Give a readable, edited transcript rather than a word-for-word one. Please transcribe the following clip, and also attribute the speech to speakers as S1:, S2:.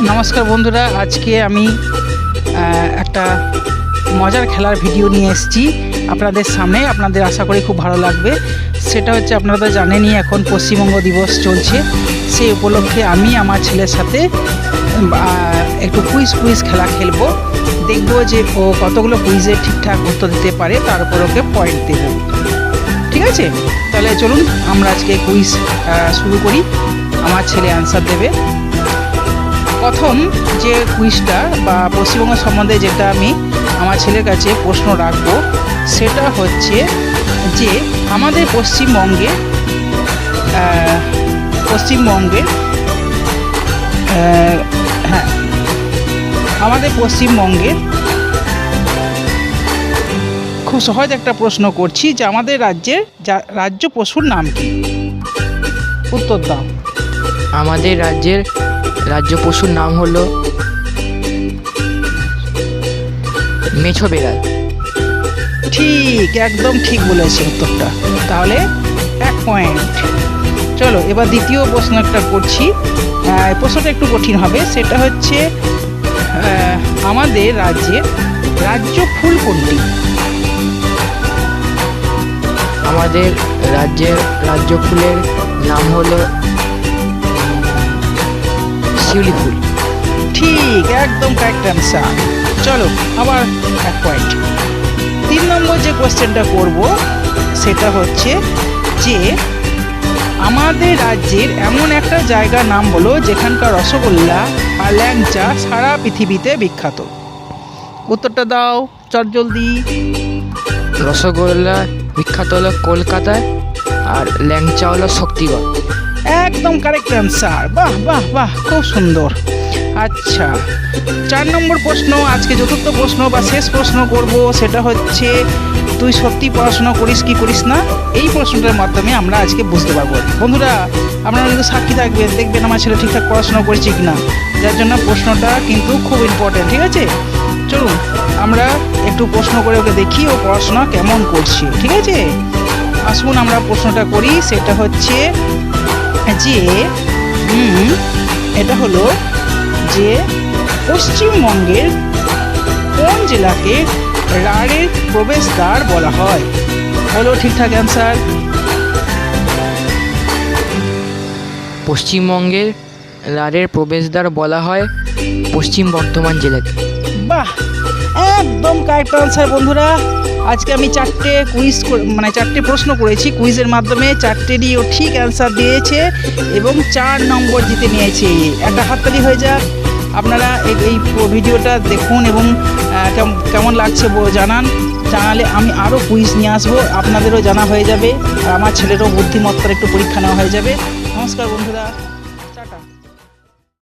S1: নমস্কার বন্ধুরা, আজকে আমি একটা মজার খেলার ভিডিও নিয়ে এসেছি আপনাদের সামনে। আপনাদের আশা করি খুব ভালো লাগবে। সেটা হচ্ছে, আপনারা তো জানেনই এখন পশ্চিমবঙ্গ দিবস চলছে। সেই উপলক্ষে আমি আমার ছেলের সাথে একটু কুইজ খেলা খেলবো। দেখবো যে ও কতগুলো কুইজের ঠিকঠাক উত্তর দিতে পারে, তার উপর ওকে পয়েন্ট দেবো। ঠিক আছে, তাহলে চলুন আমরা আজকে কুইজ শুরু করি। আমার ছেলে অ্যান্সার দেবে। প্রথম যে কুইজটা বা পশ্চিমবঙ্গ সম্বন্ধে যেটা আমি আমার ছেলের কাছে প্রশ্ন রাখবো, সেটা হচ্ছে যে আমাদের পশ্চিমবঙ্গে আমাদের পশ্চিমবঙ্গে খুব সহজ একটা প্রশ্ন করছি যে আমাদের রাজ্য পশুর নাম কি? উত্তর দাও।
S2: আমাদের রাজ্য পশুর নাম হলো মেছো বিড়াল।
S1: ঠিক, একদম ঠিক বলেছে উত্তরটা। তাহলে 1 পয়েন্ট। চলো এবার দ্বিতীয় প্রশ্ন একটা করছি। প্রশ্নটা একটু কঠিন হবে। সেটা হচ্ছে আমাদের রাজ্য ফুল কোনটি?
S2: আমাদের রাজ্য ফুলের নাম হলো শিউলি ফুল।
S1: ঠিক, একদম কারেক্ট অ্যান্সার। চলো আবার 1 পয়েন্ট। 3 নম্বর যে কোয়েশ্চেনটা করব সেটা হচ্ছে যে আমাদের রাজ্যের এমন একটা জায়গার নাম বলো যেখানকার রসগোল্লা আর ল্যাংচা সারা পৃথিবীতে বিখ্যাত। উত্তরটা দাও চট জলদি।
S2: রসগোল্লা বিখ্যাত হলো কলকাতায়, আর ল্যাংচা হলো শক্তিগড়।
S1: একদম কারেক্ট অ্যান্সার। বাহ বাহ বাহ, খুব সুন্দর। আচ্ছা, 4 নম্বর প্রশ্ন, আজকে চতুর্থ প্রশ্ন বা শেষ প্রশ্ন করব। সেটা হচ্ছে, তুই সত্যি পড়াশোনা করিস কি করিস না? এই প্রশ্নটার মাধ্যমে আমরা আজকে বুঝতে পারবো। বন্ধুরা, আপনারা কিন্তু সাক্ষী থাকবেন, দেখবেন আমার ছেলে ঠিকঠাক পড়াশোনা করছে কিনা। যার জন্য প্রশ্নটা কিন্তু খুব ইম্পর্টেন্ট। ঠিক আছে, চলুন আমরা একটু প্রশ্ন করে ওকে দেখি ও পড়াশোনা কেমন করছে। ঠিক আছে, আসুন আমরা প্রশ্নটা করি। সেটা হচ্ছে যে এটা হলো যে পশ্চিমবঙ্গের কোন জেলাকে রাঢ়ের প্রবেশদ্বার বলা হয়? বলো ঠিকঠাক অ্যান্সার।
S2: পশ্চিমবঙ্গের রাঢ়ের প্রবেশদ্বার বলা হয় পশ্চিম বর্ধমান জেলাকে।
S1: বাহ, একদম কারেক্ট অ্যান্সার। বন্ধুরা, আজকে আমি 4টে প্রশ্ন করেছি। কুইজের মাধ্যমে 4টেরই ও ঠিক অ্যান্সার দিয়েছে এবং 4 নম্বর জিতে নিয়েছে। একটা হাততালি হয়ে যাক। আপনারা এই ভিডিওটা দেখুন এবং কেমন লাগছে জানালে আমি আরও কুইজ নিয়ে আসবো। আপনাদেরও জানা হয়ে যাবে আর আমার ছেলেরও বুদ্ধিমত্তার একটু পরীক্ষা নেওয়া হয়ে যাবে। নমস্কার বন্ধুরা।